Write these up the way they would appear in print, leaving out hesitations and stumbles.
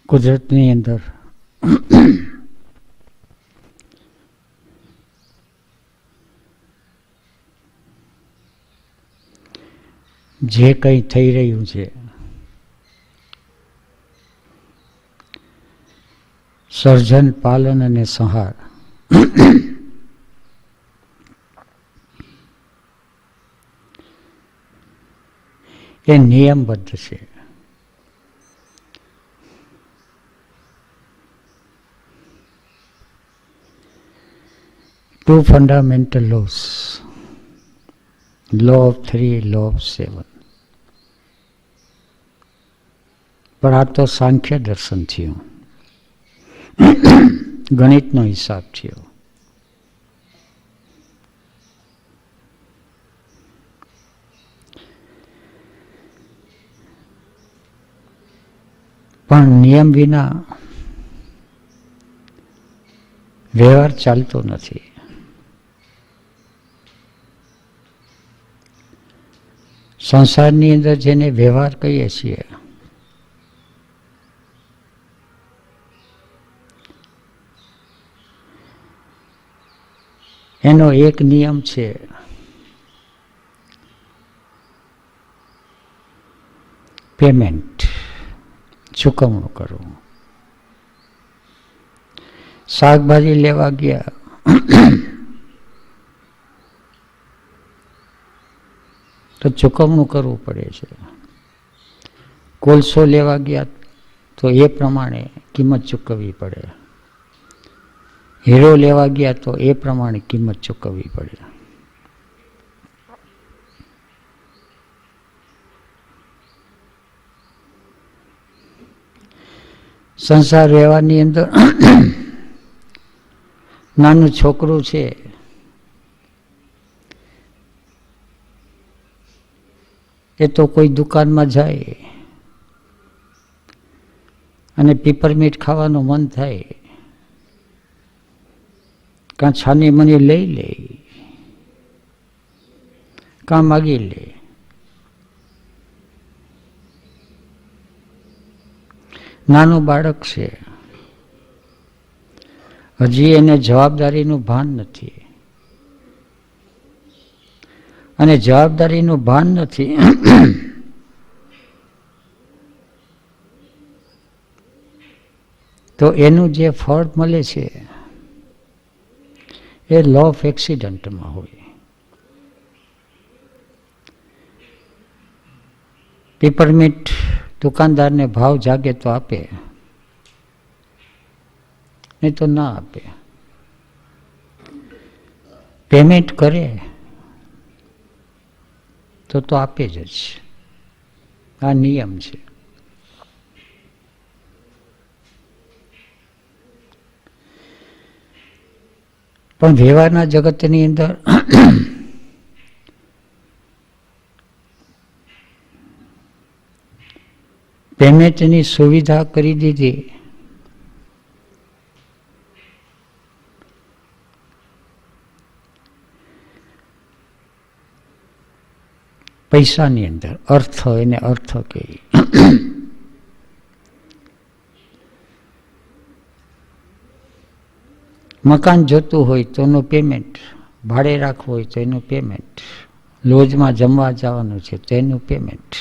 કુદરતની અંદર જે કંઈ થઈ રહ્યું છે સર્જન, પાલન અને સંહાર એ નિયમબદ્ધ છે. Two fundamental laws, law of 3, law of 7. પણ આ તો સાંખ્ય દર્શન થયું, ગણિતનો હિસાબ થયો. પણ નિયમ વિના વ્યવહાર ચાલતો નથી. સંસારની અંદર જેને વ્યવહાર કહીએ છીએ એનો એક નિયમ છે પેમેન્ટ, ચૂકવણું કરવું. શાકભાજી લેવા ગયા તો ચૂકવણું કરવું પડે છે. કોલસો લેવા ગયા તો એ પ્રમાણે કિંમત ચૂકવવી પડે. હીરો લેવા ગયા તો એ પ્રમાણે કિંમત ચૂકવવી પડે. સંસાર વ્યવહારની અંદર નાનું છોકરું છે એ તો કોઈ દુકાનમાં જાય અને પીપરમીટ ખાવાનું મન થાય, કાં છાની મની લઈ લે, કાં માગી લે. નાનું બાળક છે, હજી એને જવાબદારીનું ભાન નથી, અને જવાબદારીનું ભાન નથી તો એનું જે ફળ મળે છે એ લો ઓફ એક્સિડન્ટમાં હોય. પીપરમીટ દુકાનદારને ભાવ જાગે તો આપે, નહીં તો ના આપે. પેમેન્ટ કરે તો આપે જ. આ નિયમ છે. પણ વ્યવહારના જગતની અંદર પેમેન્ટની સુવિધા કરી દીધી. પૈસાની અંદર અર્થ, એને અર્થ કહે. મકાન જોતું હોય તો એનું પેમેન્ટ, ભાડે રાખવું હોય તો એનું પેમેન્ટ, લોજમાં જમવા જવાનું છે તો એનું પેમેન્ટ,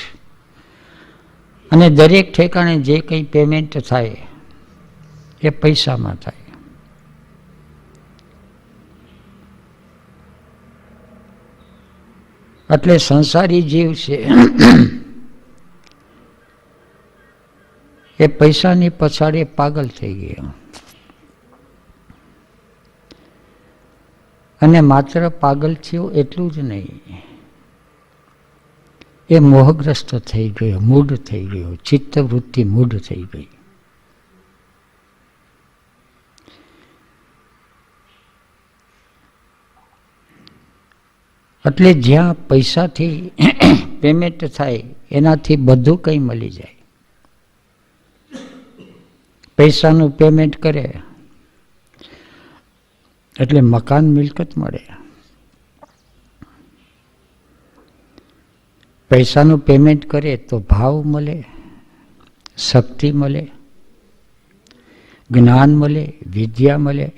અને દરેક ઠેકાણે જે કંઈ પેમેન્ટ થાય એ પૈસામાં થાય. એટલે સંસારી જીવ છે એ પૈસાની પછાડી પાગલ થઈ ગયો. અને માત્ર પાગલ થયું એટલું જ નહીં, એ મોહગ્રસ્ત થઈ ગયો, મૂઢ થઈ ગયો, ચિત્તવૃત્તિ મૂઢ થઈ ગઈ. એટલે જ્યાં પૈસાથી પેમેન્ટ થાય એનાથી બધું કંઈ મળી જાય. પૈસાનું પેમેન્ટ કરે એટલે મકાન મિલકત મળે. પૈસાનું પેમેન્ટ કરે તો ભાવ મળે, શક્તિ મળે, જ્ઞાન મળે, વિદ્યા મળે,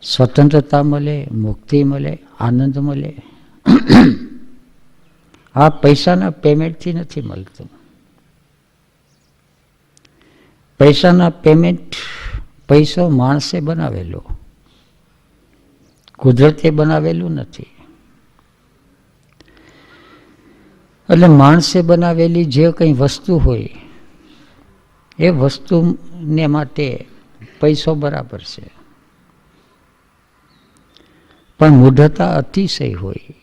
સ્વતંત્રતા મળે, મુક્તિ મળે, આનંદ મળે. આ પૈસાના પેમેન્ટથી નથી મળતું. પૈસાના પેમેન્ટ, પૈસો માણસે બનાવેલો, કુદરતે બનાવેલું નથી. એટલે માણસે બનાવેલી જે કંઈ વસ્તુ હોય એ વસ્તુને માટે પૈસો બરાબર છે. પણ મૂઢતા અતિશય હોય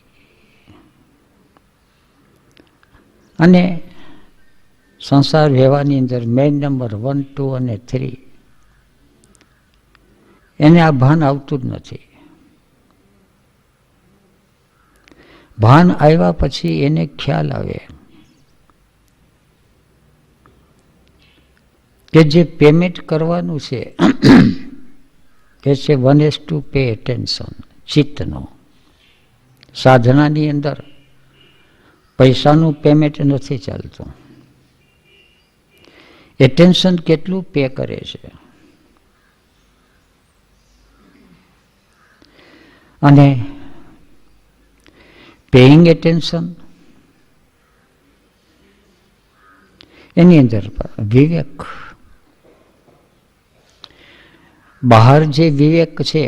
અને સંસાર વ્યવહારની અંદર મેન નંબર 1, 2 અને 3 એને આ ભાન આવતું જ નથી. ભાન આવ્યા પછી એને ખ્યાલ આવે કે જે પેમેન્ટ કરવાનું છે એ છે 1 પે એટેન્શન, ચિત્તનો. સાધનાની અંદર પૈસાનું પેમેન્ટ નથી ચાલતું. એટેન્શન કેટલું પે કરે છે. અને પેઇંગ એટેન્શન એની અંદર વિવેક. બહાર જે વિવેક છે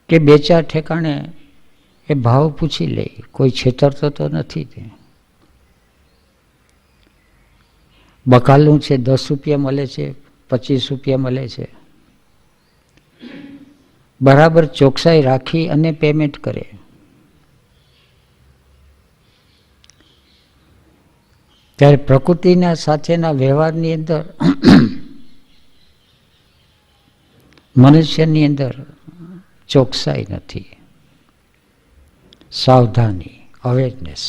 કે બે ચાર ઠેકાણે એ ભાવ પૂછી લે, કોઈ છેતરતો તો નથી. તે બકાલું છે, 10 રૂપિયા મળે છે, 25 રૂપિયા મળે છે, બરાબર ચોકસાઈ રાખી અને પેમેન્ટ કરે. ત્યારે પ્રકૃતિના સાથેના વ્યવહારની અંદર મનુષ્યની અંદર ચોકસાઈ નથી, સાવધાની, અવેરનેસ.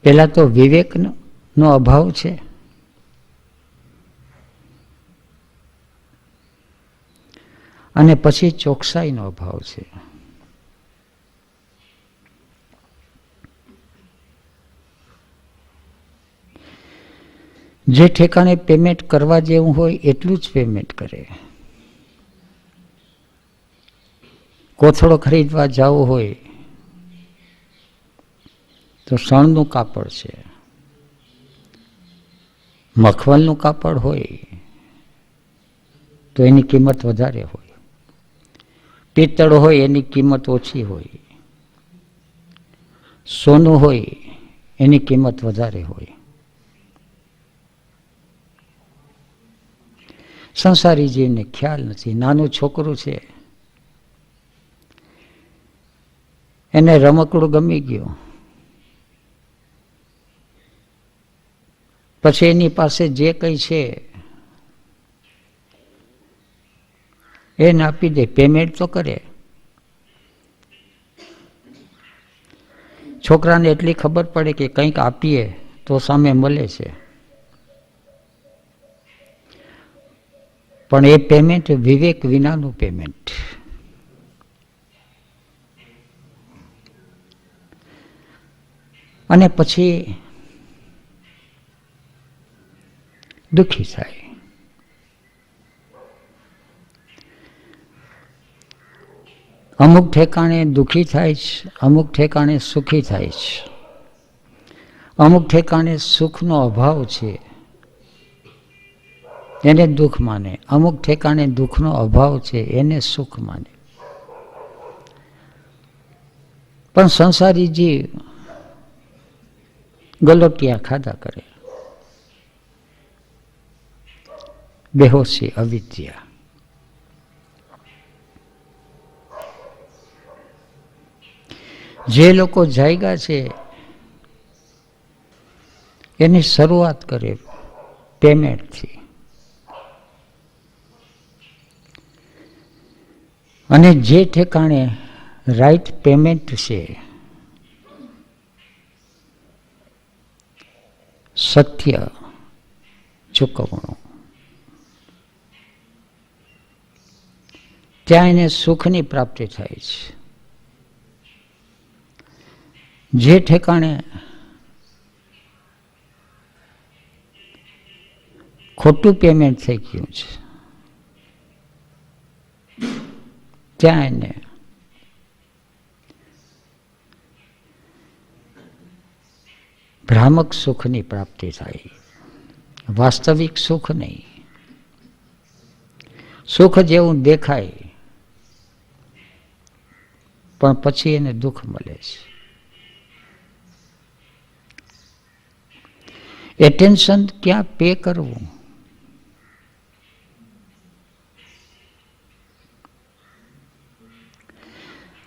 પહેલા તો વિવેકનો અભાવ છે, અને પછી ચોકસાઈનો અભાવ છે. જે ઠેકાણે પેમેન્ટ કરવા જેવું હોય એટલું જ પેમેન્ટ કરે. કોથળો ખરીદવા જવું હોય તો શણનું કાપડ છે, મખમલનું કાપડ હોય તો એની કિંમત વધારે હોય, પિત્તળ હોય એની કિંમત ઓછી હોય, સોનું હોય એની કિંમત વધારે હોય. સંસારી જીવને ખ્યાલ નથી. નાનું છોકરું છે, એને રમકડું ગમી ગયું, પછી એની પાસે જે કંઈ છે એને આપી દે, પેમેન્ટ તો કરે. છોકરાને એટલી ખબર પડે કે કંઈક આપીએ તો સામે મળે છે, પણ એ પેમેન્ટ વિવેક વિનાનું પેમેન્ટ. અને પછી દુઃખી થાય. અમુક ઠેકાણે દુઃખી થાય છે, અમુક ઠેકાણે સુખી થાય છે, અમુક ઠેકાણે સુખનો અભાવ છે એને દુઃખ માને, અમુક ઠેકાણે દુઃખનો અભાવ છે એને સુખ માને. પણ સંસારી જીવ ગલોટિયા ખાધા કરે, બેહોશી, અવિદ્યા. જે લોકો જાગ્યા છે એની શરૂઆત કરે પેમેન્ટથી, અને જે ઠેકાણે રાઈટ પેમેન્ટ છે, સત્ય ચૂકવણું, ત્યાં એને સુખની પ્રાપ્તિ થાય છે. જે ઠેકાણે ખોટું પેમેન્ટ થઈ ગયું છે ત્યાં એને ભ્રામક સુખની પ્રાપ્તિ થાય, વાસ્તવિક સુખ નહીં. સુખ જેવું દેખાય પણ પછી એને દુઃખ મળે છે. એટેન્શન ક્યાં પે કરવું,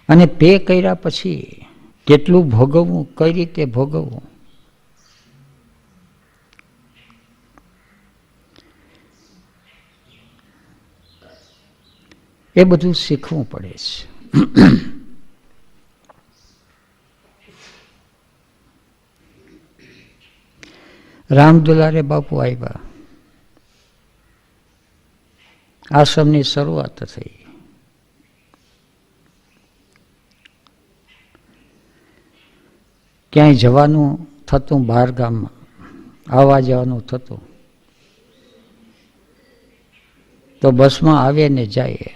અને પે કર્યા પછી કેટલું ભોગવવું, કઈ રીતે ભોગવવું, એ બધું શીખવું પડે છે. રામદુલારે બાપુ આવ્યા, આશ્રમની શરૂઆત થઈ. ક્યાંય જવાનું થતું, બહાર ગામમાં આવવા જવાનું થતું, તો બસમાં આવે ને જાય.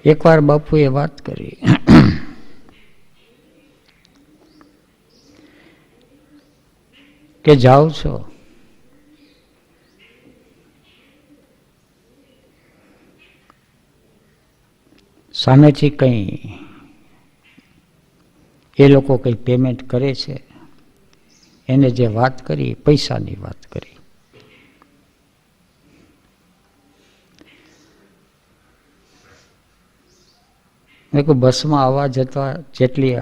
એકવાર બાપુએ વાત કરી કે જાઓ છો સામેથી કંઈ એ લોકો કંઈ પેમેન્ટ કરે છે, એને જે વાત કરી પૈસાની વાત કરી. મેં કહ્યું બસમાં આવવા જતા જેટલી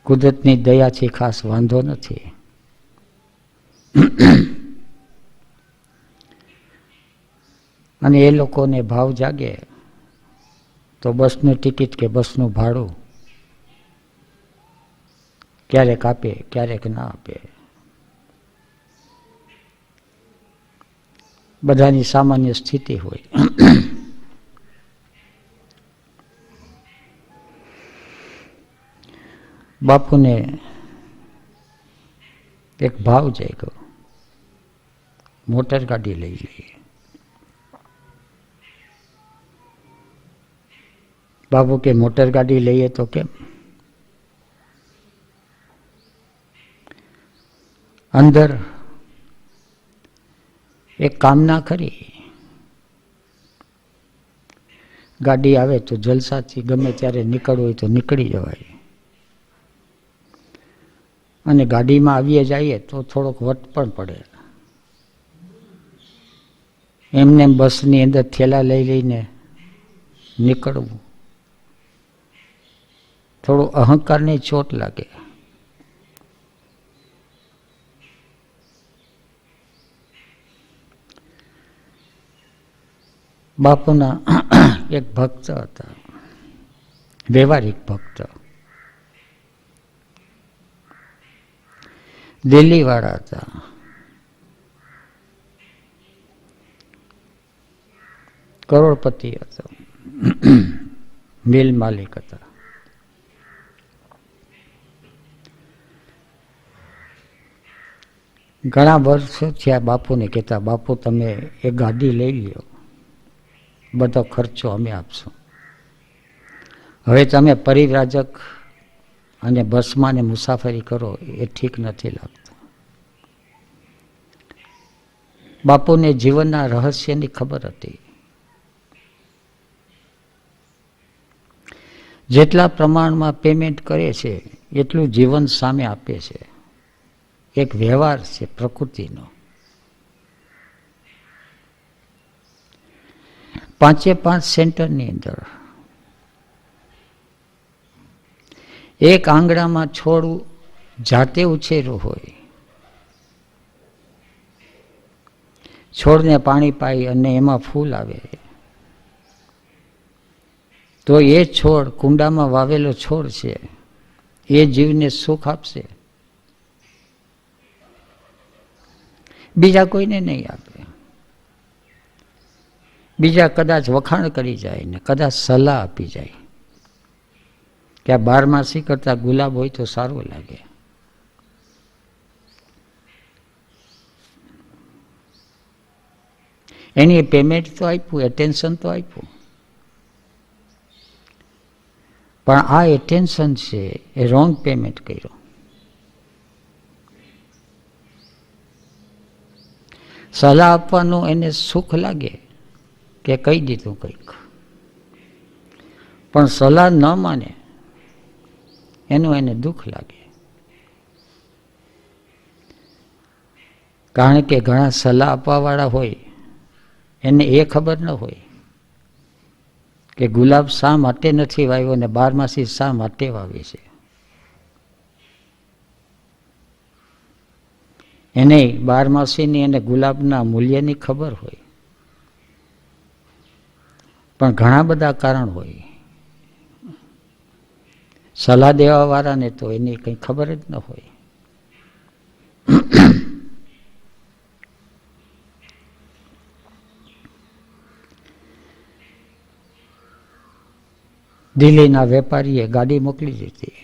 કુદરતની દયાથી ખાસ વાંધો નથી, અને એ લોકોને ભાવ જાગે તો બસની ટિકિટ કે બસનું ભાડું ક્યારેક આપે, ક્યારેક ના આપે. બધાની સામાન્ય સ્થિતિ હોય. બાપુને એક ભાવ જાગ્યો, મોટર ગાડી લઈ લઈએ. બાપુ કે મોટર ગાડી લઈએ તો કેમ? અંદર એક કામના ખરી, ગાડી આવે તો જલસાથી ગમે ત્યારે નીકળવું હોય તો નીકળી જવાય, અને ગાડીમાં આવીએ જઈએ તો થોડોક વટ પણ પડે. એમને બસની અંદર થેલા લઈ લઈને નીકળવું, થોડું અહંકારની ચોટ લાગે. બાપુના એક ભક્ત હતા, વ્યવહારિક ભક્ત, દિલ્હીવાળા હતા. કરોડપતિ હતા, મિલ માલિક હતા. ઘણા વર્ષો થયા બાપુને કહેતા, બાપુ તમે એક ગાડી લઈ લ્યો, બધો ખર્ચો અમે આપશું. હવે તમે પરિવ્રાજક અને બસમાં ને મુસાફરી કરો એ ઠીક નથી લાગતું. બાપુને જીવનના રહસ્યની ખબર હતી. જેટલા પ્રમાણમાં પેમેન્ટ કરે છે એટલું જીવન સામે આપે છે. એક વ્યવહાર છે પ્રકૃતિનો. 5 સેન્ટરની અંદર એક આંગણામાં છોડ જાતે ઉછેર્યું હોય, છોડને પાણી પાઈ અને એમાં ફૂલ આવે, તો એ છોડ કુંડામાં વાવેલો છોડ છે, એ જીવને સુખ આપશે, બીજા કોઈને નહીં આપે. બીજા કદાચ વખાણ કરી જાય ને કદાચ સલાહ આપી જાય કે આ 12 કરતા ગુલાબ હોય તો સારું લાગે. એની પેમેન્ટ તો આપ્યું, એટેન્શન તો આપ્યું, પણ આ એટેન્શન છે એ રોંગ પેમેન્ટ કર્યો. સલાહ આપવાનું એને સુખ લાગે કે કહી દીધું કંઈક, પણ સલાહ ન માને એનું એને દુઃખ લાગે. કારણ કે ઘણા સલાહ આપવાવાળા હોય એને એ ખબર ન હોય કે ગુલાબ શા માટે નથી વાવ્યો ને 12 શા માટે વાવે છે. એને 12 એને ગુલાબના મૂલ્યની ખબર હોય, પણ ઘણા બધા કારણ હોય. સલાહ દેવાવાળાને તો એની કંઈ ખબર જ ન હોય. દિલ્હીના વેપારીએ ગાડી મોકલી દીધી.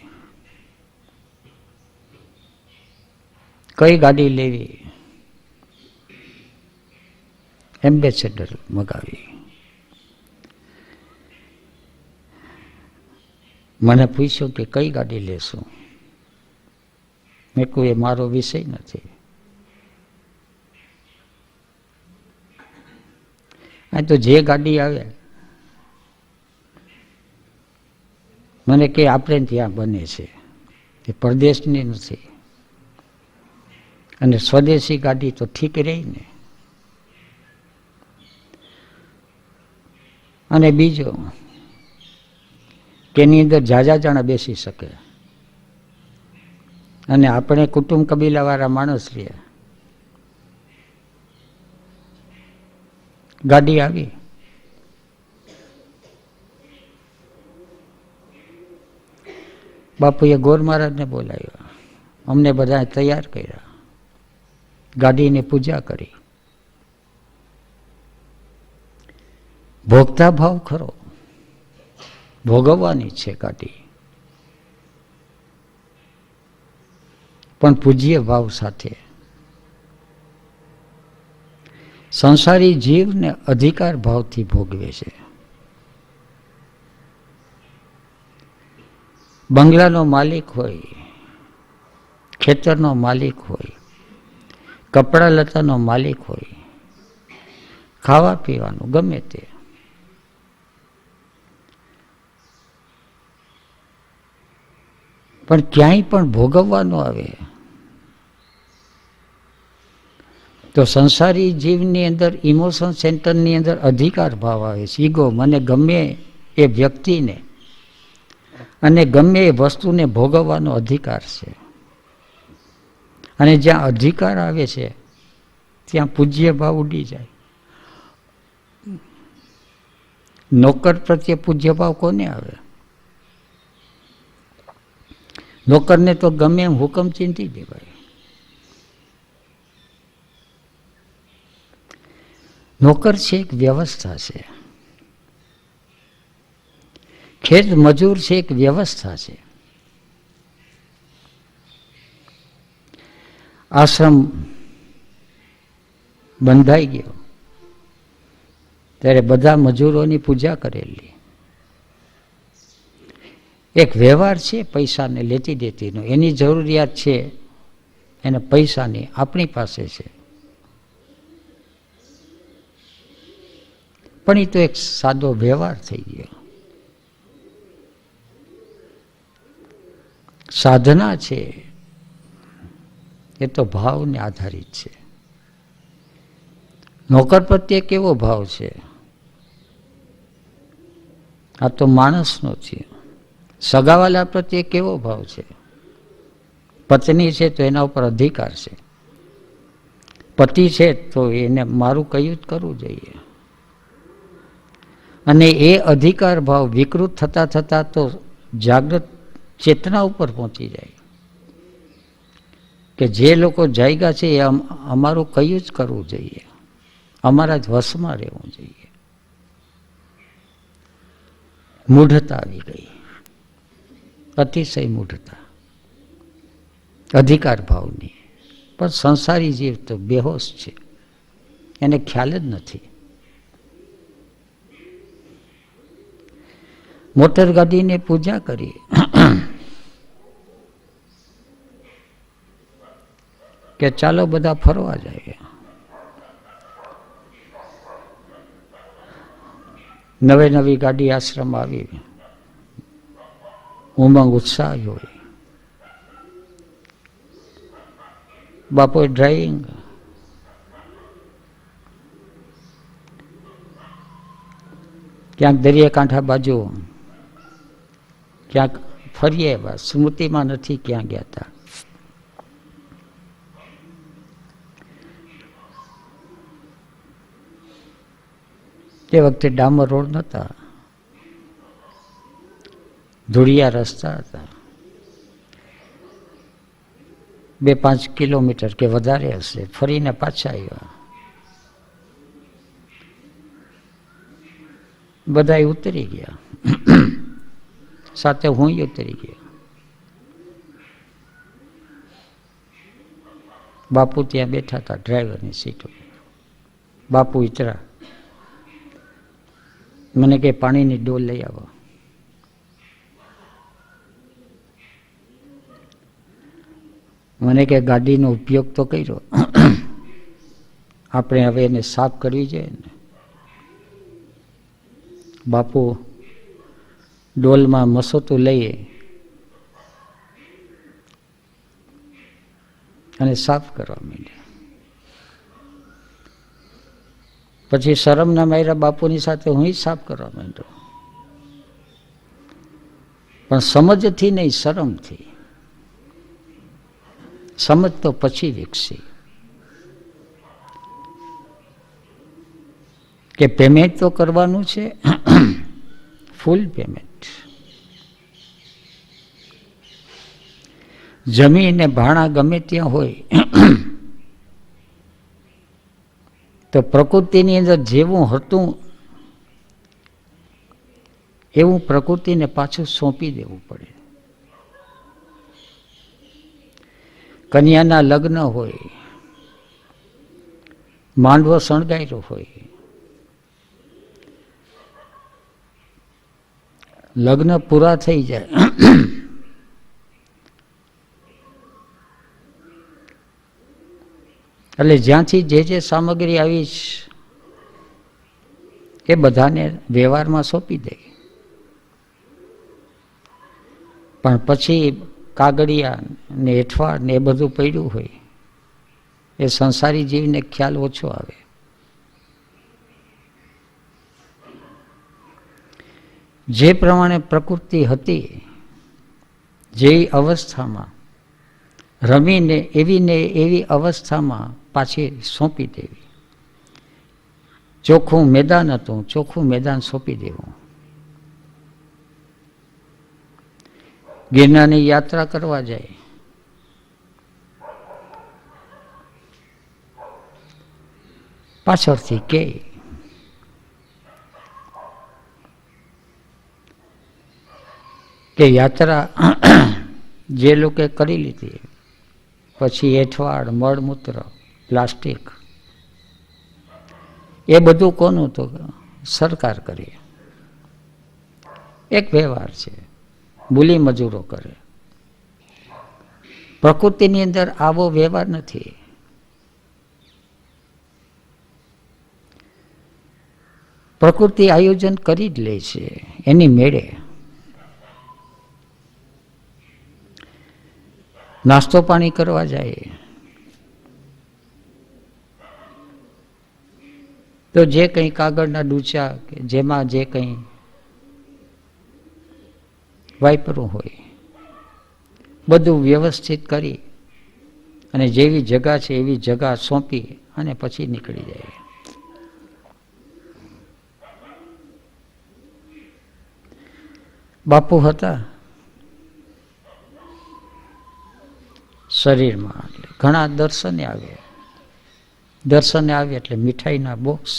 કઈ ગાડી લેવી? એમ્બેસેડર મગાવી. મને પૂછ્યું કે કઈ ગાડી લેશું? મેં કહ્યું એ મારો વિષય નથી. આ તો જે ગાડી આવે મને કે આપણે ત્યાં બને છે, એ પરદેશની નથી. અને સ્વદેશી ગાડી તો ઠીક રહી ને. અને બીજો કે એની અંદર ઝાઝા જણા બેસી શકે, અને આપણે કુટુંબ કબીલાવાળા માણસ છીએ. ગાડી આવી, બાપુએ ગોર મહારાજને બોલાવ્યા, અમને બધા તૈયાર કર્યા, ગાડીની પૂજા કરી. ભોગતા ભાવ ખરો, ભોગવવાની છે ગાડી, પણ પૂજ્ય ભાવ સાથે. સંસારી જીવને અધિકાર ભાવથી ભોગવે છે. બંગલાનો માલિક હોય, ખેતરનો માલિક હોય, કપડા લતાનો માલિક હોય, ખાવા પીવાનું ગમે તે, પણ ક્યાંય પણ ભોગવવાનું આવે તો સંસારી જીવની અંદર ઇમોશન સેન્ટરની અંદર અધિકાર ભાવ આવે છે. ઈગો, મને ગમે એ વ્યક્તિને અને ગમે એ વસ્તુને ભોગવવાનો અધિકાર છે. અને જ્યાં અધિકાર આવે છે ત્યાં પૂજ્ય ભાવ ઉડી જાય. નોકર પ્રત્યે પૂજ્ય ભાવ કોને આવે? નોકરને તો ગમે એમ હુકમ ચીંધી દેવાય. નોકર છે એક વ્યવસ્થા છે, ખેત મજૂર છે એક વ્યવસ્થા છે. આશ્રમ બંધાઈ ગયો ત્યારે બધા મજૂરોની પૂજા કરેલી. એક વ્યવહાર છે પૈસાને લેતી દેતીનો, એની જરૂરિયાત છે એને પૈસાની આપણી પાસે છે, પણ એ તો એક સાદો વ્યવહાર થઈ ગયો. સાધના છે એ તો ભાવને આધારિત છે. નોકર પ્રત્યે કેવો ભાવ છે? આ તો માણસનો છે. સગાવાલા પ્રત્યે કેવો ભાવ છે? પત્ની છે તો એના ઉપર અધિકાર છે, પતિ છે તો એને મારું કહ્યું જ કરવું જોઈએ. અને એ અધિકાર ભાવ વિકૃત થતા થતા તો જાગૃત ચેતના ઉપર પહોંચી જાય કે જે લોકો જાગ્યા છે એ અમારું કહ્યું જ કરવું જોઈએ, અમારા જ વશમાં રહેવું જોઈએ. મૂઢતા આવી ગઈ, અતિશય મૂઢતા, અધિકાર ભાવની. પણ સંસારી જીવ તો બેહોશ છે, એને ખ્યાલ જ નથી. મોટર ગાડીને પૂજા કરી, કે ચાલો બધા ફરવા જાય. નવે નવી ગાડી આશ્રમ આવી, ઉમંગ ઉત્સાહ હોય. બાપોએ ડ્રાઇવિંગ, ક્યાંક દરિયાકાંઠા બાજુ, ક્યાંક ફરીએ, બસ સ્મૃતિમાં નથી ક્યાં ગયા હતા. તે વખતે ડામર રોડ નહોતા, ધૂળિયા રસ્તા હતા. 2-5 કિલોમીટર કે વધારે હશે, ફરીને પાછા આવ્યા. બધા ઉતરી ગયા, સાથે હું ઉતરી ગયો. બાપુ ત્યાં બેઠા હતા ડ્રાઈવરની સીટ ઉપર. બાપુ ઉતરા, મને કે પાણીની ડોલ લઈ આવો. મને કે ગાડીનો ઉપયોગ તો કર્યો, આપણે હવે એને સાફ કરવી જોઈએ ને. બાપુ ડોલમાં મસોતું લઈએ અને સાફ કરવા માંડ્યા. પછી શરમના માર્યા બાપુની સાથે હું સાફ કરવા માંડ્યો, પણ સમજથી નહીં, શરમથી. સમજ તો પછી વિકસી કે પેમેન્ટ તો કરવાનું છે, ફૂલ પેમેન્ટ. જમીન ને ભાણા ગમે ત્યાં હોય તો પ્રકૃતિની અંદર જેવું હતું એવું પ્રકૃતિને પાછું સોંપી દેવું પડે. કન્યાના લગ્ન હોય, માંડવો શણગાર્યો હોય, લગ્ન પૂરા થઈ જાય એટલે જ્યાંથી જે સામગ્રી આવી એ બધાને વ્યવહારમાં સોંપી દે. પણ પછી કાગળિયા ને એઠવાડ ને એ બધું પડ્યું હોય, એ સંસારી જીવને ખ્યાલ ઓછો આવે. જે પ્રમાણે પ્રકૃતિ હતી, જે અવસ્થામાં રમીને એવી અવસ્થામાં પાછી સોંપી દેવી. ચોખ્ખું મેદાન હતું, ચોખ્ખું મેદાન સોંપી દેવું. ગિરનારની યાત્રા કરવા જાય, પાછળથી કે યાત્રા જે લોકો કરી લીધી, પછી એઠવાડ, મળમૂત્ર, પ્લાસ્ટિક, એ બધું કોનું? તો સરકાર કરી. એક વ્યવહાર છે, મૂલી મજૂરો કરે. પ્રકૃતિની અંદર આવો વ્યવહાર નથી. પ્રકૃતિ આયોજન કરી જ લે છે એની મેળે. નાસ્તો પાણી કરવા જાય તો જે કંઈ કાગળના ડૂચા કે જેમાં જે કંઈ વાપરવું હોય બધું વ્યવસ્થિત કરી અને જેવી જગા છે એવી જગા સોંપી અને પછી નીકળી જાય. બાપુ હતા શરીરમાં, એટલે ઘણા દર્શને આવે એટલે મીઠાઈના બોક્સ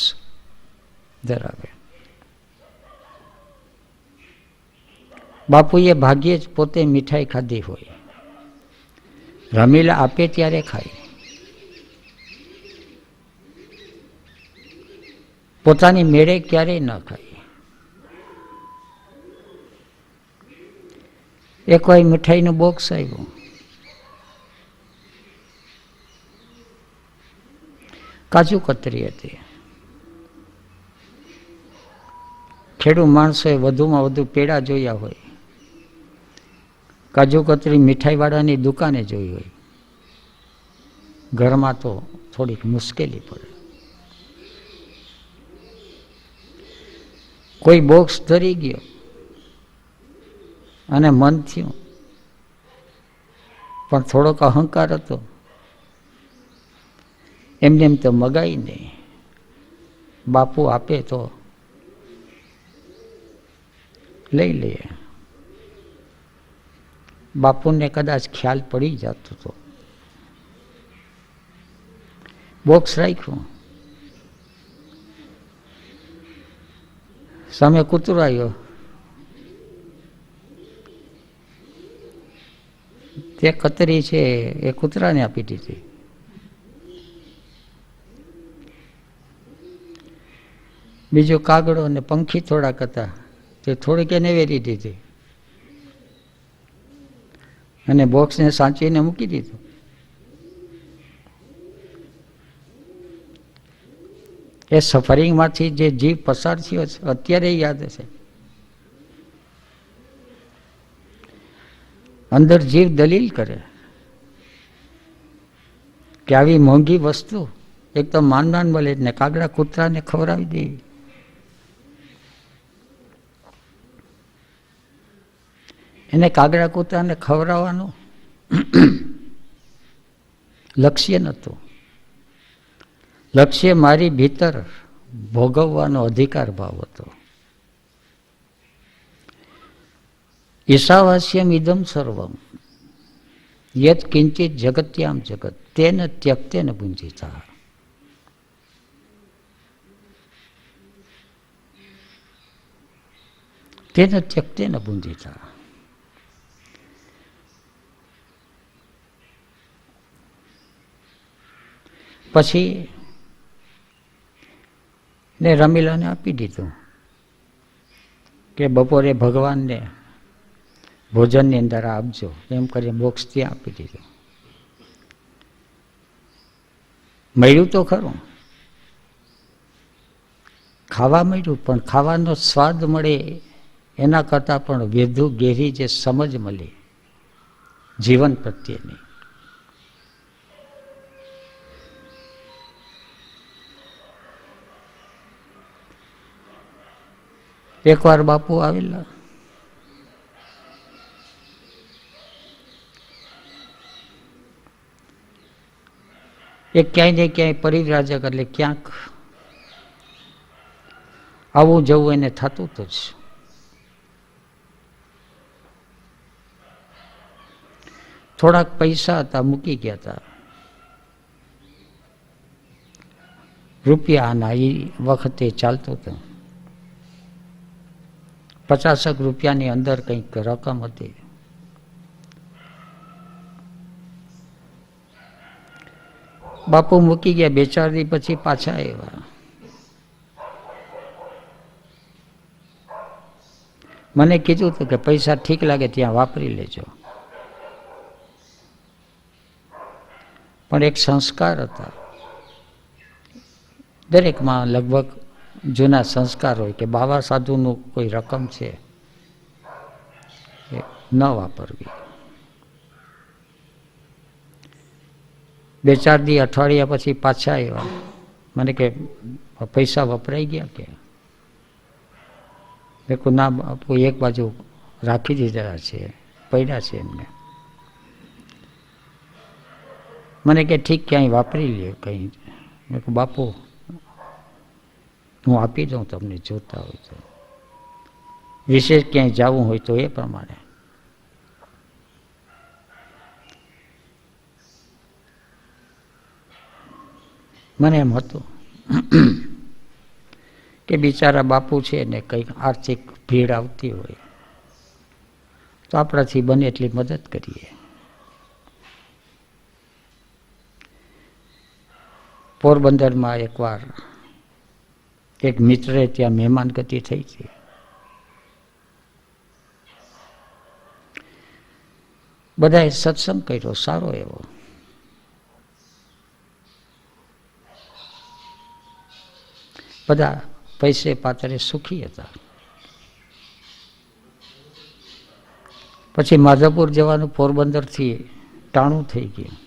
ધરાવે. બાપુએ ભાગ્યે જ પોતે મીઠાઈ ખાધી હોય. રમીલા આપે ત્યારે ખાય. પોતાની મેળે ક્યારેય ન ખાય. એક વાર મીઠાઈનું બોક્સ આવ્યું. કાજુ કતરી હતી. ખેડૂત માણસોએ વધુમાં વધુ પેડા જોયા હોય. કાજુ કતરી મીઠાઈવાળાની દુકાને જોઈ હોય. ઘરમાં તો થોડીક મુશ્કેલી પડે. કોઈ બોક્સ ધરી ગયો અને મન થયું, પણ થોડોક અહંકાર હતો. એમને એમ તો મગાઈ નહીં, બાપુ આપે તો લઈ લઈએ. બાપુને કદાચ ખ્યાલ પડી જતો હતો. બોક્સ રાખ્યું. સામે કૂતરો આવ્યો. તે કતરી છે એ કૂતરાને આપી દીધી. બીજો કાગડો અને પંખી થોડાક હતા, તે થોડીક એને વેરી દીધી અને બોક્સને સાચવીને મૂકી દીધું. એ સફરિંગમાંથી જે જીવ પસાર થયો છે અત્યારે યાદ છે. અંદર જીવ દલીલ કરે કે આવી મોંઘી વસ્તુ એક તો માંડ મળે ને કાગડા કૂતરાને ખવડાવી દેવી. એને કાગડા કૂતરાને ખવડાવવાનું લક્ષ્ય નહોતું. લક્ષ્ય મારી ભીતર ભોગવવાનો અધિકાર ભાવ હતો. ઈશાવાસ્યમ ઇદમ સર્વમ યત કિંચિત જગત્યામ જગત તેન ત્યક્તેન ભુંજિતા. તેન ત્યક્તેન ભુંજિતા. પછી ને રમીલાને આપી દીધું કે બપોરે ભગવાનને ભોજનની અંદર આપજો, એમ કરી બોક્સ ત્યાં આપી દીધું. મળ્યું તો ખરું, ખાવા મળ્યું, પણ ખાવાનો સ્વાદ મળે એના કરતાં પણ વધુ ગેરી જે સમજ મળી જીવન પ્રત્યેની. એકવાર બાપુ આવેલા. એ ક્યાંય ને ક્યાંય પરિવ્રાજક એટલે ક્યાંક આવું જવું એને થતું જ. થોડાક પૈસા હતા, મૂકી ગયા હતા. રૂપિયાના એ વખતે ચાલતું હતું. 50 રૂપિયાની અંદર કંઈક રકમ હતી. બાપુ મૂકી ગયા. 2-4 દી પછી પાછા આવ્યા. મને કીધું હતું કે પૈસા ઠીક લાગે ત્યાં વાપરી લેજો. પણ એક સંસ્કાર હતા દરેકમાં, લગભગ જૂના સંસ્કાર હોય કે બાવા સાધુનું કોઈ રકમ છે એ ન વાપરવી. 2-4 દી અઠવાડિયા પછી પાછા આવ્યા. મને કે પૈસા વપરાઈ ગયા કે? મેં કહું ના બાપુ, એક બાજુ રાખી દીધા છે, પડ્યા છે એમને. મને કે ઠીક, ક્યાંય વાપરી લે કંઈ. મેં કહું બાપુ હું આપી દઉં તમને જોતા હોય તો, વિશેષ ક્યાંય જવું હોય તો એ પ્રમાણે. મને એમ હતું કે બિચારા બાપુ છે ને કંઈક આર્થિક ભીડ આવતી હોય, તો આપણાથી બને એટલી મદદ કરીએ. પોરબંદરમાં એકવાર એક મિત્રે ત્યાં મહેમાનગતિ થઈ હતી. બધાએ સત્સંગ કર્યો સારો એવો. બધા પૈસે પાત્રે સુખી હતા. પછી માધવપુર જવાનું પોરબંદરથી ટાણું થઈ ગયું.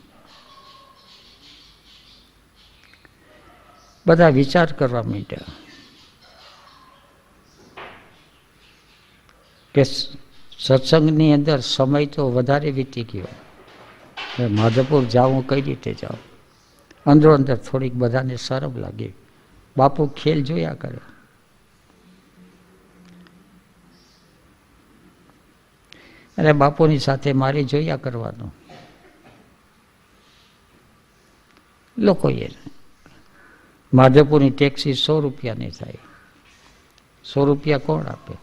બધા વિચાર કરવા માંડ્યા કે સત્સંગની અંદર સમય તો વધારે વીતી ગયો, માધવપુર જાઉં કઈ રીતે જાઉં. અંદરો અંદર થોડીક બધાને શરમ લાગી. બાપુ ખેલ જોયા કરે. અને બાપુની સાથે મારે જોયા કરવાનું. લોકોએ માધવપુરની ટેક્સી 100 રૂપિયાની થાય. 100 રૂપિયા કોણ આપે?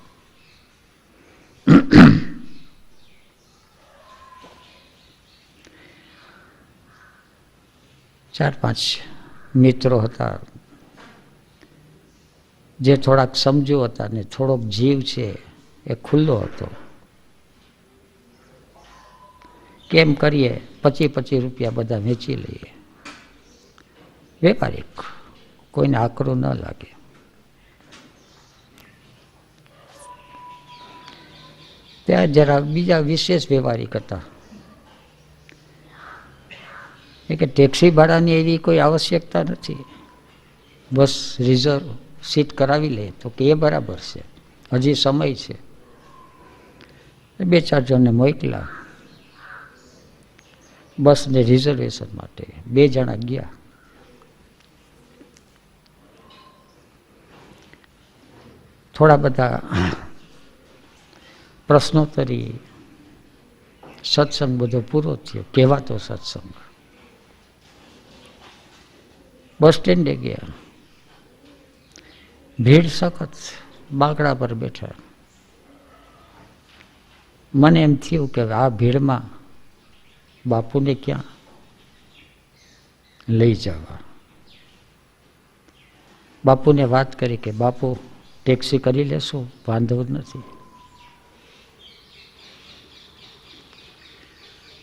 ચાર પાંચ મિત્રો હતા જે થોડાક સમજુ હતા ને થોડોક જીવ છે એ ખુલ્લો હતો. કેમ કરીએ 25 રૂપિયા બધા વેચી લઈએ. વેપારિક, કોઈને આકરું ન લાગે. ત્યાં જરા બીજા વિશેષ વ્યવહારિક હતા. કે ટેક્સી ભાડાની એવી કોઈ આવશ્યકતા નથી, બસ રિઝર્વ સીટ કરાવી લે તો કે એ બરાબર છે, હજી સમય છે. 2-4 જણને મોકલા બસને રિઝર્વેશન માટે. 2 જણા ગયા. થોડા બધા પ્રશ્નોત્તરી, સત્સંગ બધો પૂરો થયો. કહેવાતો સત્સંગ. બસ સ્ટેન્ડે ગયા. ભીડ સખત, બાકડા પર બેઠા. મને એમ થયું કે આ ભીડમાં બાપુને ક્યાં લઈ જવા. બાપુને વાત કરી કે બાપુ ટેક્સી કરી લેશું, વાંધો નથી.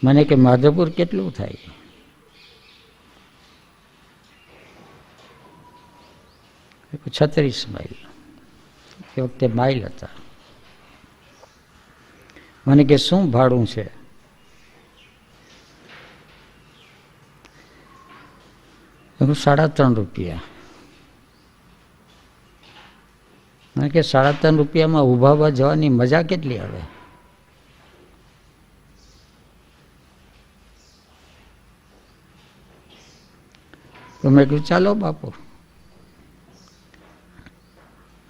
મને કે માધવપુર કેટલું થાય? એ 36 માઇલ. એ વખતે માઇલ હતા. મને કે શું ભાડું છે? ₹3.5 રૂપિયા. મને કે 3.5 રૂપિયામાં ઊભા જવાની મજા કેટલી આવે? તો મેં કહ્યું ચાલો બાપુ.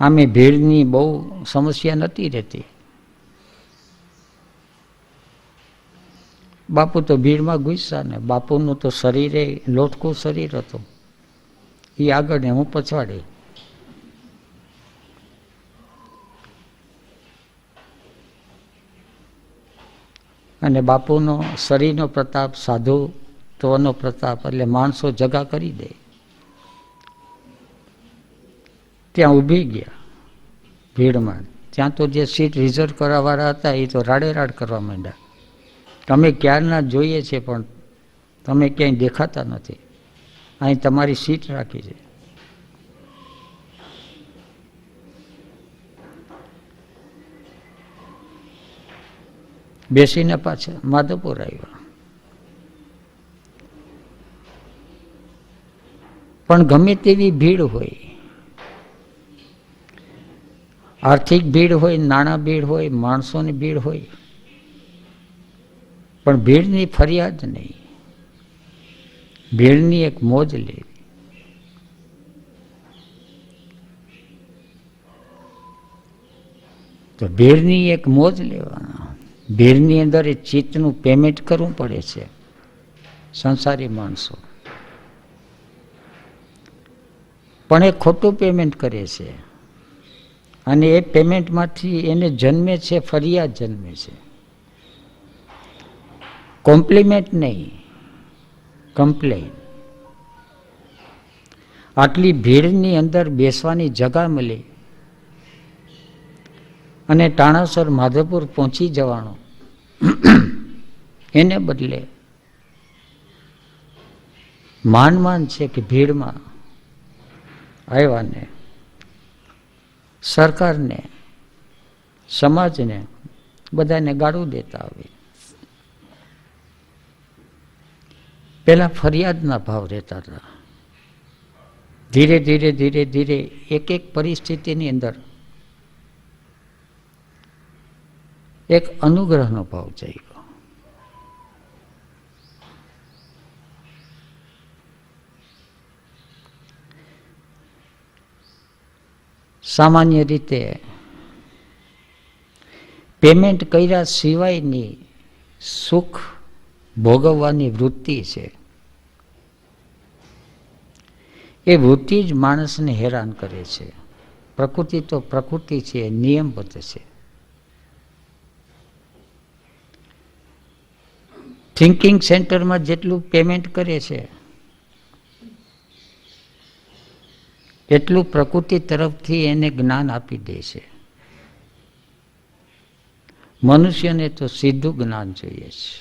આમે ભીડની બહુ સમસ્યા નથી રહેતી. બાપુ તો ભીડમાં ઘૂસ્યા ને. બાપુનું તો શરીરે લોટકું શરીર હતું. એ આગળ ને હું પછવાડે. અને બાપુનો શરીરનો પ્રતાપ, સાધુત્વનો પ્રતાપ એટલે માણસો જગા કરી દે. ત્યાં ઊભી ગયા ભીડમાં. ત્યાં તો જે સીટ રિઝર્વ કરવાવાળા હતા એ તો રાડે કરવા માંડ્યા. તમે ક્યારના જોઈએ છે પણ તમે ક્યાંય દેખાતા નથી. અહીં તમારી સીટ રાખી છે. બેસીને પાછા માધવપુર આવ્યા. પણ ગમે તેવી ભીડ હોય, આર્થિક ભીડ હોય, નાણાં ભીડ હોય, માણસોની ભીડ હોય, પણ ભીડની ફરિયાદ નહીં. ભીડની એક મોજ લેવી. તો ભીડની એક મોજ લેવાના. ભીડની અંદર એ ચિત્તનું પેમેન્ટ કરવું પડે છે. સંસારી માણસો પણ એ ખોટું પેમેન્ટ કરે છે. અને એ પેમેન્ટમાંથી એને જન્મે છે ફરિયાદ જન્મે છે. કોમ્પ્લિમેન્ટ નહીં, કમ્પ્લેન. આટલી ભીડની અંદર બેસવાની જગા મળી અને ટાણાસર માધવપુર પહોંચી જવાનું, એને બદલે માંડ છે કે ભીડમાં આવ્યાને સરકારને, સમાજને, બધાને ગાળું દેતા આવી. પેલા ફરિયાદના ભાવ રહેતા હતા. ધીરે ધીરે ધીરે ધીરે એક એક પરિસ્થિતિની અંદર એક અનુગ્રહનો ભાવ જાગ્યો. સામાન્ય રીતે પેમેન્ટ કર્યા સિવાયની સુખ ભોગવવાની વૃત્તિ છે. એ વૃત્તિ જ માણસને હેરાન કરે છે. પ્રકૃતિ તો પ્રકૃતિ છે, નિયમબદ્ધ છે. થિંકિંગ સેન્ટરમાં જેટલું પેમેન્ટ કરે છે એટલું પ્રકૃતિ તરફથી એને જ્ઞાન આપી દે છે. મનુષ્યને તો સીધું જ્ઞાન જોઈએ છે.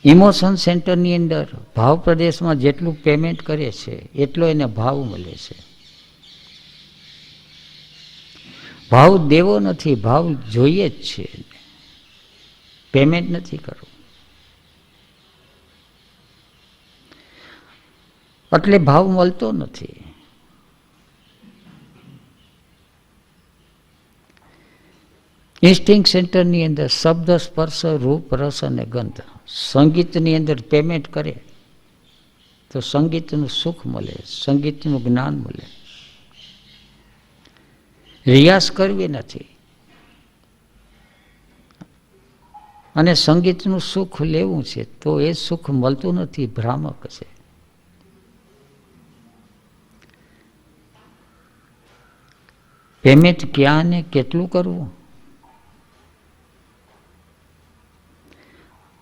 ઇમોશન સેન્ટરની અંદર ભાવ પ્રદેશમાં જેટલું પેમેન્ટ કરે છે એટલો એને ભાવ મળે છે. ભાવ દેવો નથી, ભાવ જોઈએ જ છે, પેમેન્ટ નથી કરવું. એટલે ભાવ મળતો નથી. ઇન્સ્ટિંક્ટ સેન્ટરની અંદર શબ્દ, સ્પર્શ, રૂપ, રસ અને ગંધ, સંગીતની અંદર પેમેન્ટ કરે તો સંગીતનું સુખ મળે, સંગીતનું જ્ઞાન મળે. રિયાઝ કરવી નથી અને સંગીતનું સુખ લેવું છે તો એ સુખ મળતું નથી, ભ્રામક છે. પેમેન્ટ ક્યાં ને કેટલું કરવું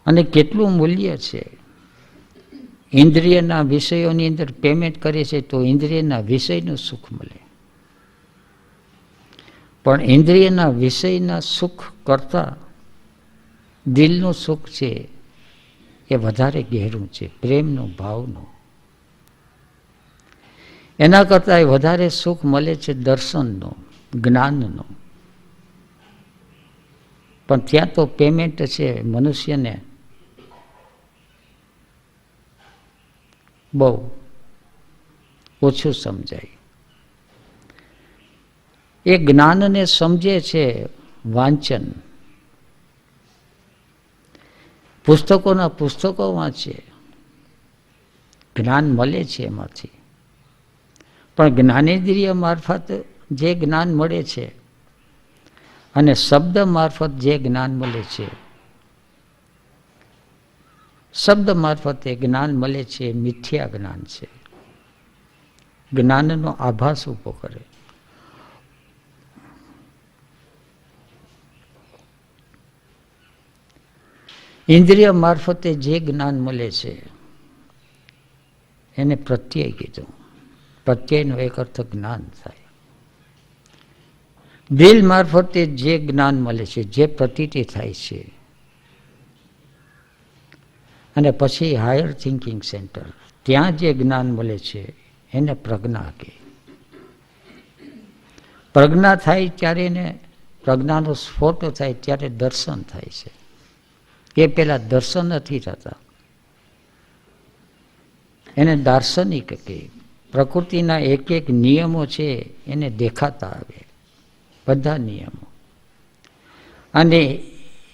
અને કેટલું મૂલ્ય છે. ઇન્દ્રિયના વિષયોની અંદર પેમેન્ટ કરે છે તો ઇન્દ્રિયના વિષયનું સુખ મળે, પણ ઇન્દ્રિયના વિષયના સુખ કરતા દિલનું સુખ છે એ વધારે ગહેરું છે, પ્રેમનું, ભાવનું. એના કરતાં વધારે સુખ મળે છે દર્શનનું, જ્ઞાનનું. પણ ત્યાં તો પેમેન્ટ છે મનુષ્યને બહુ ઓછું સમજાય. એ જ્ઞાનને સમજે છે વાંચન, પુસ્તકોના પુસ્તકો વાંચે, જ્ઞાન મળે છે એમાંથી. પણ જ્ઞાનેન્દ્રિય મારફત જે જ્ઞાન મળે છે અને શબ્દ મારફત જે જ્ઞાન મળે છે, શબ્દ મારફતે જ્ઞાન મળે છે એ મિથ્યા જ્ઞાન છે. જ્ઞાનનો આભાસ ઊભો કરે. ઇન્દ્રિય મારફતે જે જ્ઞાન મળે છે એને પ્રત્યય કીધું. પ્રત્યયનો એક અર્થ જ્ઞાન થાય. દિલ મારફતે જે જ્ઞાન મળે છે, જે પ્રતીતિ થાય છે, અને પછી હાયર થિંકિંગ સેન્ટર, ત્યાં જે જ્ઞાન મળે છે એને પ્રજ્ઞા કહે. પ્રજ્ઞા થાય ત્યારે એને, પ્રજ્ઞાનો સ્ફોટ થાય ત્યારે દર્શન થાય છે. એ પેલા દર્શન નથી થતા, એને દાર્શનિક કહે. પ્રકૃતિના એક એક નિયમો છે એને દેખાતા આવે, બધા નિયમો. અને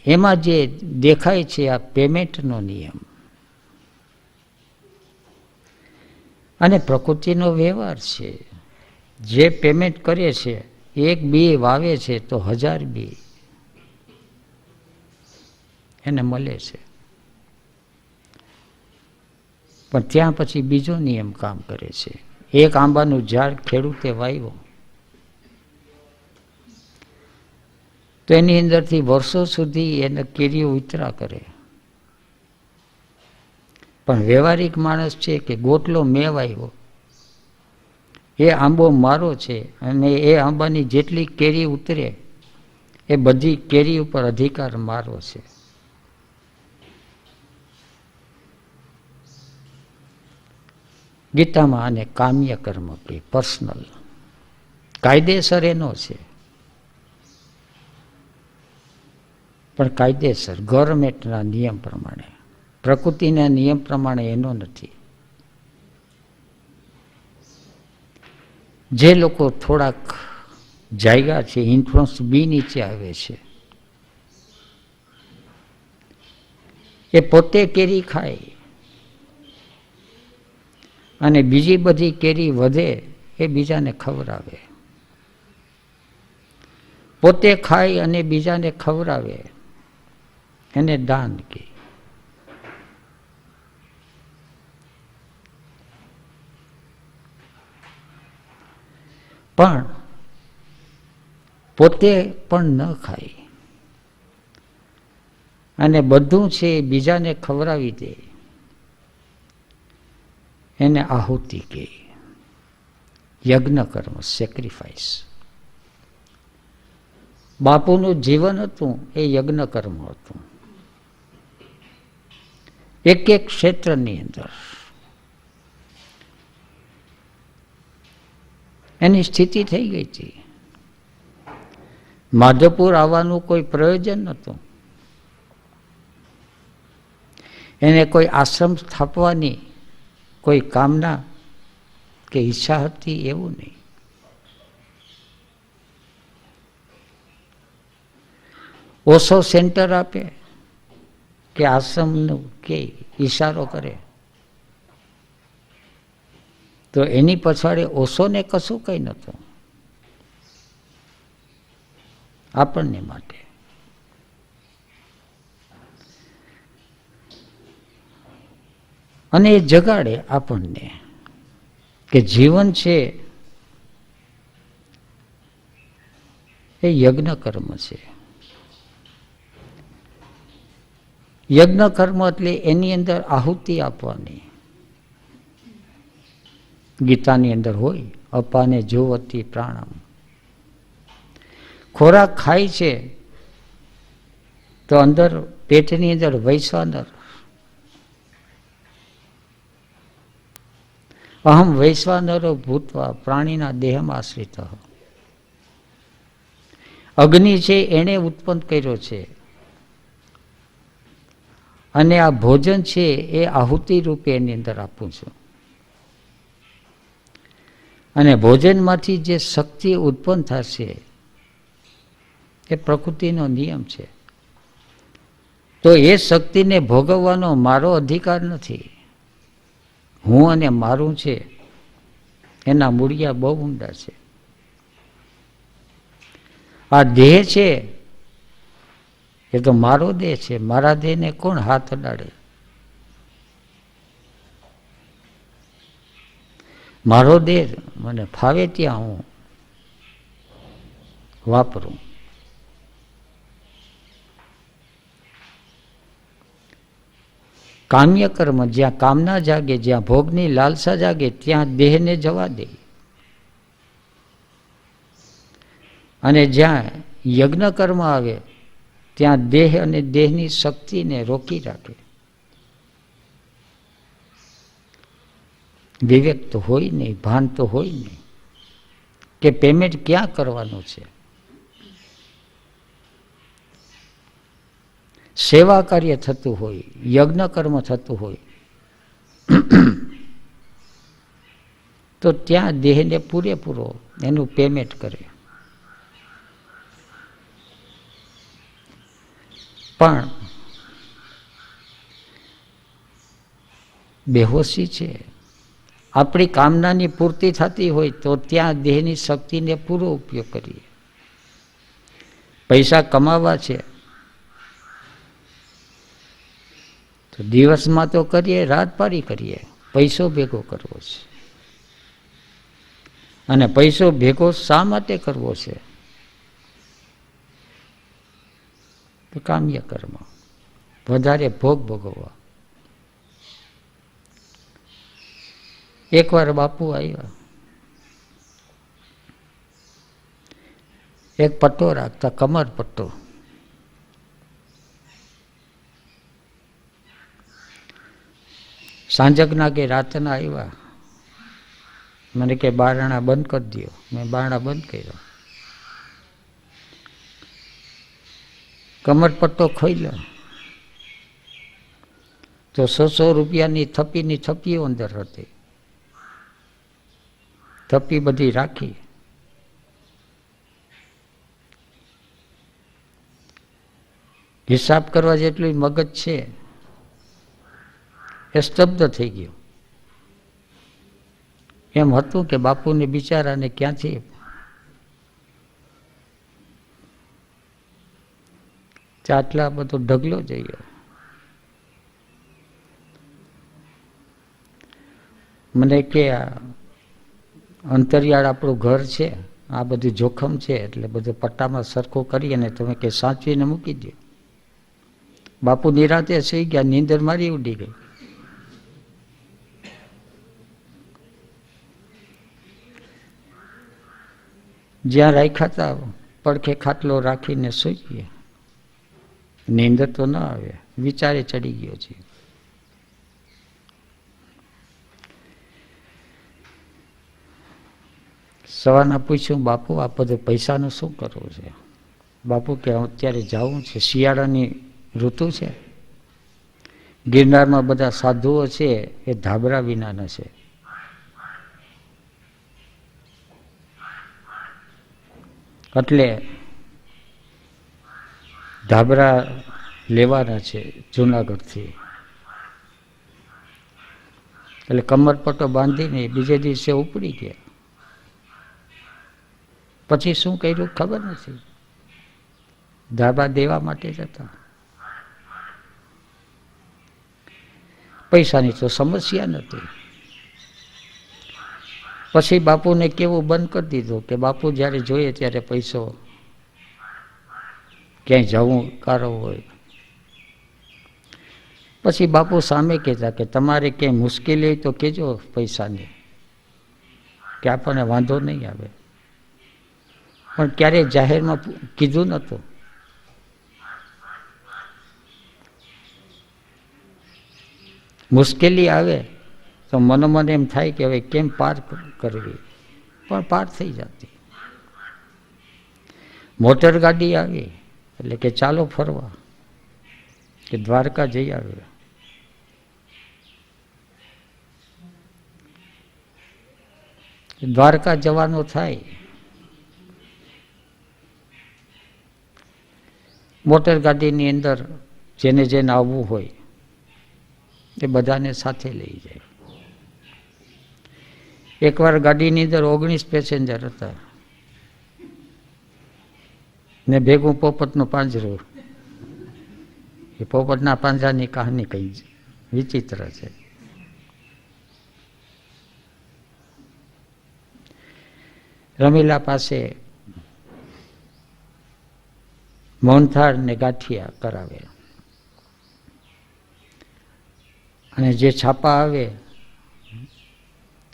એમાં જે દેખાય છે આ પેમેન્ટનો નિયમ અને પ્રકૃતિનો વ્યવહાર છે. જે પેમેન્ટ કરે છે, એક બી વાવે છે તો 1000 બી એને મળે છે. પણ ત્યાં પછી બીજો નિયમ કામ કરે છે. એક આંબાનું ઝાડ ખેડૂતે વાવ્યો, તો એની અંદરથી વર્ષો સુધી એને કેરીઓ ઉતરા કરે. પણ વ્યવહારિક માણસ છે કે ગોટલો મેં વાવ્યો, એ આંબો મારો છે, અને એ આંબાની જેટલી કેરી ઉતરે એ બધી કેરી ઉપર અધિકાર મારો છે. ગીતામાં આને કામ્ય કર્મ કે પર્સનલ, કાયદેસર એનો છે, પણ કાયદેસર ગવર્મેન્ટના નિયમ પ્રમાણે, પ્રકૃતિના નિયમ પ્રમાણે એનો નથી. જે લોકો થોડાક જાયગા છે, ઇન્ફ્લુઅન્સ બી નીચે આવે છે, એ પોતે કેરી ખાય અને બીજી બધી કેરી વધે એ બીજાને ખવડાવે. પોતે ખાય અને બીજાને ખવડાવે, એને દાન કહે. પણ પોતે પણ ન ખાય અને બધું છે બીજાને ખવડાવી દે, એને આહુતિ કહે. યજ્ઞ કર્મ, સેક્રિફાઈસ. બાપુનું જીવન હતું એ યજ્ઞ કર્મ હતું. એક એક ક્ષેત્રની અંદર એની સ્થિતિ થઈ ગઈ હતી. માધવપુર આવવાનું કોઈ પ્રયોજન નહોતું, એને કોઈ આશ્રમ સ્થાપવાની કોઈ કામના કે ઈચ્છા હતી એવું નહીં. ઓશો સેન્ટર આપે કે આશ્રમનું કે ઈશારો કરે તો એની પછાડી ઓશોને કશું કંઈ નહોતું. આપણને માટે અને એ જગાડે આપણને કે જીવન છે એ યજ્ઞ કર્મ છે. યજ્ઞ કર્મ એટલે એની અંદર આહુતિ આપવાની. ગીતાની અંદર હોય, અપાને જોવતી પ્રાણમ. ખોરાક ખાય છે તો અંદર પેટની અંદર વૈશ્વાનર, અહમ વૈશ્વાનરો ભૂતવા પ્રાણીના દેહમાં આશ્રિત. અગ્નિ છે એણે ઉત્પન્ન કર્યો છે અને આ ભોજન છે એ આહુતિ રૂપે એની અંદર આપું છું. અને ભોજનમાંથી જે શક્તિ ઉત્પન્ન થશે એ પ્રકૃતિનો નિયમ છે. તો એ શક્તિને ભોગવવાનો મારો અધિકાર નથી. હું અને મારું છે એના મૂળિયા બહુ ઊંડા છે. આ દેહ છે એ તો મારો દેહ છે. મારા દેહને કોણ હાથ અડાડે? મારો દેહ મને ફાવે ત્યાં હું વાપરું. કામ્ય કર્મ, જ્યાં કામના જાગે, જ્યાં ભોગની લાલસા જાગે ત્યાં દેહને જવા દે, અને જ્યાં યજ્ઞ કર્મ આવે ત્યાં દેહ અને દેહની શક્તિને રોકી રાખે. વિવેક તો હોય નહીં, ભાન તો હોય નહીં કે પેમેન્ટ ક્યાં કરવાનું છે. સેવા કાર્ય થતું હોય, યજ્ઞ કર્મ થતું હોય તો ત્યાં દેહને પૂરેપૂરો એનું પેમેન્ટ કરે. પણ બેહોશી છે. આપણી કામનાની પૂર્તિ થતી હોય તો ત્યાં દેહની શક્તિને પૂરો ઉપયોગ કરીએ. પૈસા કમાવા છે તો દિવસમાં તો કરીએ, રાત પારી કરીએ. પૈસો ભેગો કરવો છે. અને પૈસો ભેગો શા માટે કરવો છે? તો કામ્ય કર્મ, વધારે ભોગ ભોગવવા. એકવાર બાપુ આવ્યા, એક પટ્ટો રાખતા, કમર પટ્ટો. સાંજકના કે રાતના આવ્યા, મને કે બારણા બંધ કરી દો. મેં બારણા બંધ કર્યા. કમર પટ્ટો ખોલ્યો તો 100 રૂપિયાની થપ્પીની થપ્પીઓ અંદર હતી. થપ્પી બધી રાખી. હિસાબ કરવા જેટલું મગજ છે એ સ્તબ્ધ થઈ ગયું. એમ હતું કે બાપુને બિચારાને ક્યાંથી આટલા બધો ઢગલો જઈએ. મને કે અંતરિયાળ આપણું ઘર છે, આ બધું જોખમ છે, એટલે બધું પટ્ટામાં સરખું કરી અને તમે કે સાચવીને મૂકી દો. બાપુ નિરાતે સુઈ ગયા, નીંદર મારી ઉડી ગઈ. જ્યાં રાખ્યા હતા પડખે ખાટલો રાખીને સુઈ ગયા. નીંદર તો ન આવે, વિચારે ચડી ગયો છે. સવારના પૂછ્યું, બાપુ આ બધું પૈસાનું શું કરવું છે? બાપુ કે અત્યારે જવું છે, શિયાળાની ઋતુ છે, ગિરનારમાં બધા સાધુઓ છે એ ધાબરા વિનાના છે. એટલે ધાબરા લેવાના છે જુનાગઢથી. એટલે કમરપટ્ટો બાંધીને બીજે દિવસે ઉપડી ગયા. પછી શું કર્યું ખબર નથી. ધાબા દેવા માટે જ હતા. પૈસાની તો સમસ્યા નથી. પછી બાપુને કેવું બંધ કરી દીધું કે બાપુ જ્યારે જોઈએ ત્યારે પૈસો ક્યાંય જવું કારો હોય. પછી બાપુ સામે કહેતા કે તમારે ક્યાંય મુશ્કેલી હોય તો કહેજો પૈસાની, કે આપણને વાંધો નહીં આવે. પણ ક્યારેય જાહેરમાં કીધું નહોતું. મુશ્કેલી આવે તો મનોમન એમ થાય કે હવે કેમ પાર કરવી, પણ પાર થઈ જતી. મોટર ગાડી આવી એટલે કે ચાલો ફરવા, કે દ્વારકા જઈ આવે. દ્વારકા જવાનું થાય, મોટર ગાડીની અંદર જેને જેને આવવું હોય એ બધાને સાથે લઈ જાય. એકવાર ગાડીની અંદર 19 પેસેન્જર હતા ને ભેગું પોપટનું પાંજરું. એ પોપટના પાંજરાની કહાની કઈ વિચિત્ર છે. રમીલા પાસે મોહનથાળ ને ગાંઠિયા કરાવે, અને જે છાપા આવે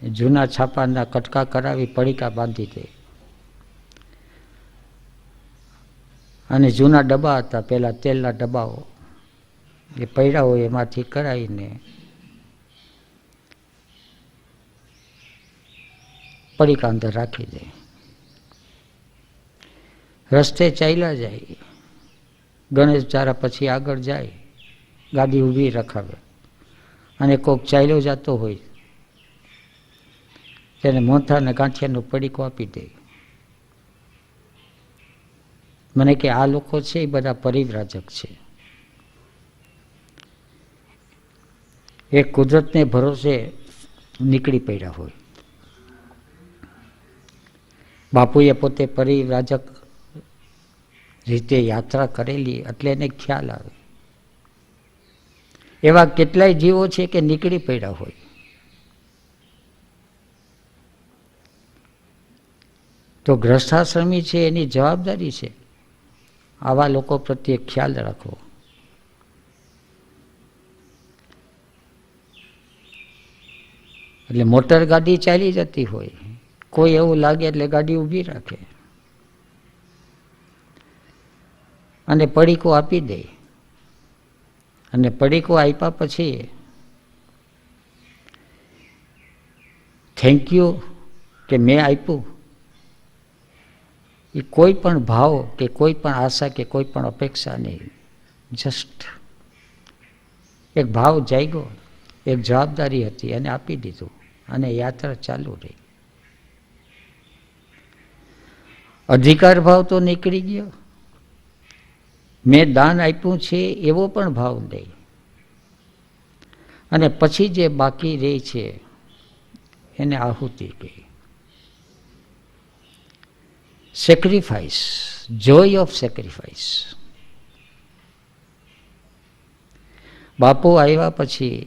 જૂના છાપાના કટકા કરાવી પડીકા બાંધી દે. અને જૂના ડબ્બા હતા, પેલા તેલના ડબ્બાઓ એ પડ્યા હોય એમાંથી કરાવીને પડીકા અંદર રાખી દે. રસ્તે ચાલ્યા જાય. ગણેશ ચારા પછી આગળ જાય, ગાડી ઊભી રખાવે, અને કોક ચાલ્યો જતો હોય તેને મોથાને ગાંઠિયાનું પડીકું આપી દે. મને કે આ લોકો છે એ બધા પરિવ્રાજક છે. એ કુદરતને ભરોસે નીકળી પડ્યા હોય. બાપુએ પોતે પરિવ્રાજક રીતે યાત્રા કરેલી એટલે એને ખ્યાલ આવે. એવા કેટલાય જીવો છે કે નીકળી પડ્યા હોય. તો ગ્રસ્થાશ્રમી છે એની જવાબદારી છે આવા લોકો પ્રત્યે ખ્યાલ રાખવો. એટલે મોટર ગાડી ચાલી જતી હોય, કોઈ એવું લાગે એટલે ગાડી ઊભી રાખે અને પડીકો આપી દે, અને પડીકો આપ્યા પછી થેન્ક યુ કે મેં આપ્યું, એ કોઈ પણ ભાવ કે કોઈ પણ આશા કે કોઈ પણ અપેક્ષા નહીં, જસ્ટ એક ભાવ જાગ્યો, એક જવાબદારી હતી અને આપી દીધું, અને યાત્રા ચાલુ રહી. અધિકાર ભાવ તો નીકળી ગયો, મેં દાન આપ્યું છે એવો પણ ભાવ નહીં, અને પછી જે બાકી રહે છે એને આહુતિ કહી. Sacrifice, Joy of sacrifice. બાપુ આવ્યા પછી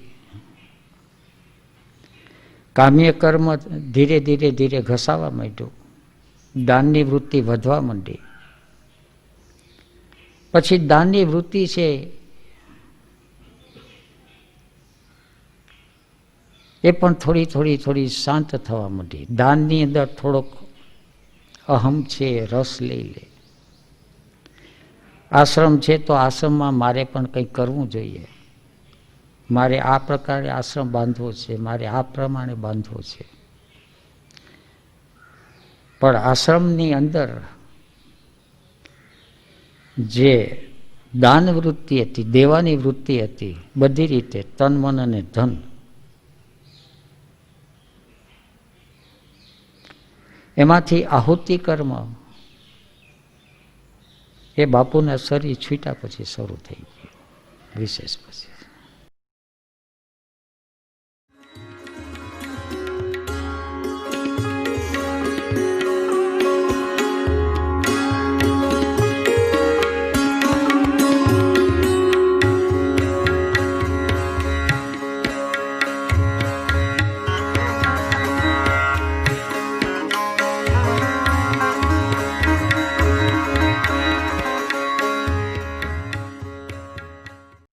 કામ્ય કર્મ ધીરે ધીરે ધીરે ઘસાવા માંડ્યું, દાનની વૃત્તિ વધવા માંડી. પછી દાનની વૃત્તિ છે એ પણ થોડી થોડી થોડી શાંત થવા માંડી. દાનની અંદર થોડોક અહમ છે, રસ લઈ લે. આશ્રમ છે તો આશ્રમમાં મારે પણ કંઈક કરવું જોઈએ, મારે આ પ્રકારે આશ્રમ બાંધવો છે, મારે આ પ્રમાણે બાંધવો છે. પણ આશ્રમની અંદર જે દાન વૃત્તિ હતી, દેવાની વૃત્તિ હતી, બધી રીતે તન મન અને ધન, એમાંથી આહુતિ કર્મ એ બાપુના શરીર છૂટ્યા પછી શરૂ થઈ ગયું, વિશેષ પછી.